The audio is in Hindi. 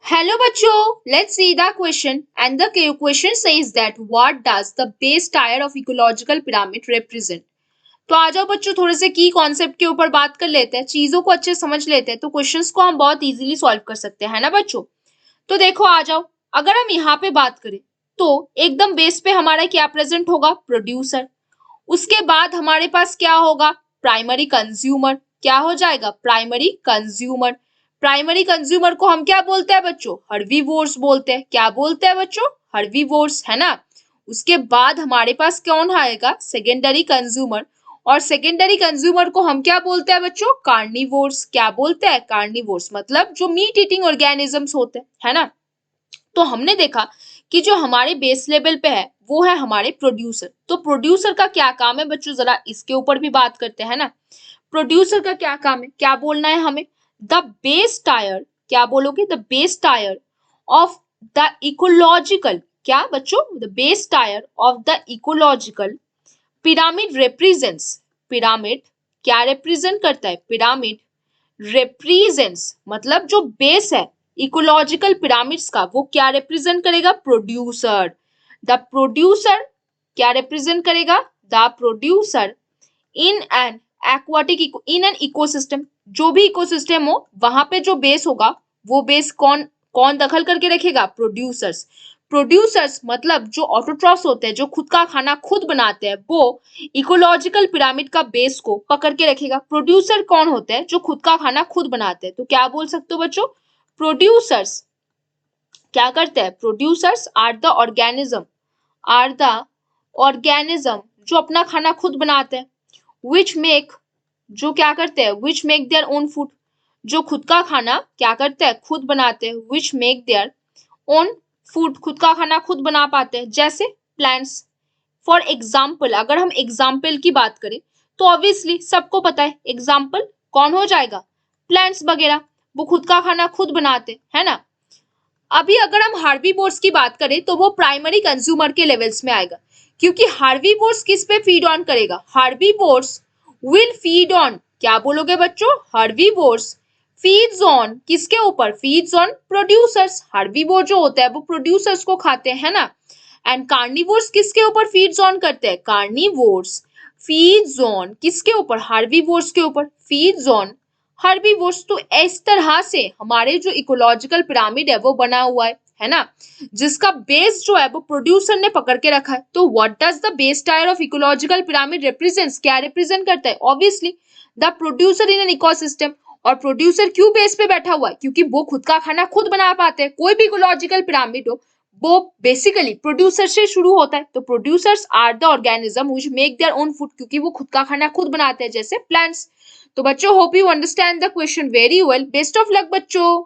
Hello बच्चों, let's see the question and the question says that what does the base tier of ecological pyramid represent? तो आ जाओ बच्चों थोड़े से की कॉन्सेप्ट के ऊपर बात कर लेते हैं, चीजों को अच्छे समझ लेते हैं तो क्वेश्चंस को हम बहुत इजीली सॉल्व कर सकते हैं, है ना बच्चों। तो देखो आ जाओ, अगर हम यहाँ पे बात करें तो एकदम बेस पे हमारा क्या प्रेजेंट होगा, प्रोड्यूसर। उसके बाद हमारे पास क्या होगा, प्राइमरी कंज्यूमर। क्या हो जाएगा, प्राइमरी कंज्यूमर। प्राइमरी कंज्यूमर को हम क्या बोलते हैं बच्चों, हर्बीवोर्स बोलते हैं। क्या बोलते हैं बच्चों, हर्बीवोर्स, है ना। उसके बाद हमारे पास कौन आएगा, सेकेंडरी कंज्यूमर। और सेकेंडरी कंज्यूमर को हम क्या बोलते हैं बच्चों, कार्निवोर्स। क्या बोलते हैं, कार्निवोर्स, मतलब जो मीट ईटिंग ऑर्गेनिजम्स होते हैं, है ना। तो हमने देखा कि जो हमारे बेस लेवल पे है वो है हमारे प्रोड्यूसर। तो प्रोड्यूसर का क्या काम है बच्चों, जरा इसके ऊपर भी बात करते हैं ना। प्रोड्यूसर का क्या काम है, क्या बोलना है हमें, द बेस टायर। क्या बोलोगे, the base tyre of the ecological. क्या बच्चों, the base tyre of the ecological pyramid represents. Pyramid क्या रिप्रेजेंट करता है, पिरामिड रिप्रेजेंट्स मतलब जो बेस है इकोलॉजिकल पिरामिड्स का वो क्या रिप्रेजेंट करेगा, प्रोड्यूसर। द प्रोड्यूसर क्या रिप्रेजेंट करेगा, the producer in an aquatic in an ecosystem. जो भी इकोसिस्टम हो वहां पे जो बेस होगा वो बेस कौन कौन दखल करके रखेगा, प्रोड्यूसर्स। प्रोड्यूसर्स मतलब जो ऑटोट्रॉफ्स होते हैं, जो खुद का खाना खुद बनाते हैं, वो इकोलॉजिकल पिरामिड का बेस को पकड़ के रखेगा। प्रोड्यूसर कौन होते हैं, जो खुद का खाना खुद बनाते हैं। तो क्या बोल सकते हो बच्चों, प्रोड्यूसर्स क्या करते हैं, producers are the organism, are the organism जो अपना खाना खुद बनाते हैं। विच मेक जो क्या करते हैं, which make their own food जो खुद का खाना क्या करते हैं, खुद बनाते हैं। Which make their own food खुद का खाना खुद बना पाते हैं, जैसे प्लांट्स। फॉर एग्जाम्पल अगर हम एग्जाम्पल की बात करें तो ऑब्वियसली सबको पता है एग्जाम्पल कौन हो जाएगा, प्लांट्स वगैरह, वो खुद का खाना खुद बनाते है ना। अभी अगर हम हार्बीवोर्स की बात करें तो वो प्राइमरी कंज्यूमर के लेवल्स में आएगा, क्योंकि हार्बीवोर्स किस पे फीड ऑन करेगा, हार्बीवोर्स विल फीड ऑन। क्या बोलोगे बच्चों, हार्बीवोर्स फीड्स ऑन किसके ऊपर, फीड्स ऑन प्रोड्यूसर्स। हार्बीवोर जो होता है वो प्रोड्यूसर्स को खाते हैं ना। एंड कार्निवोर्स किसके ऊपर फीड्स ऑन करते हैं, कार्निवोर्स फीड्स ऑन किसके ऊपर, हार्बीवोर्स के ऊपर फीड्स ऑन हर्बीवोर्स। तो इस तरह से हमारे जो इकोलॉजिकल पिरामिड है वो बना हुआ है ना, जिसका बेस जो है वो प्रोड्यूसर ने पकड़ के रखा है। तो what does the base tyre of ecological pyramid represents, क्या रिप्रेजेंट करता है, obviously the producer in an ecosystem. और प्रोड्यूसर क्यों बेस पे बैठा हुआ है, क्योंकि वो खुद का खाना खुद बना पाते हैं। कोई भी इकोलॉजिकल पिरामिड हो वो बेसिकली प्रोड्यूसर से शुरू होता है। तो producers are the organism which make their own food, क्योंकि वो खुद का खाना खुद बनाते हैं, जैसे प्लांट्स। तो बच्चों hope you understand the question very well. Best of luck बच्चों।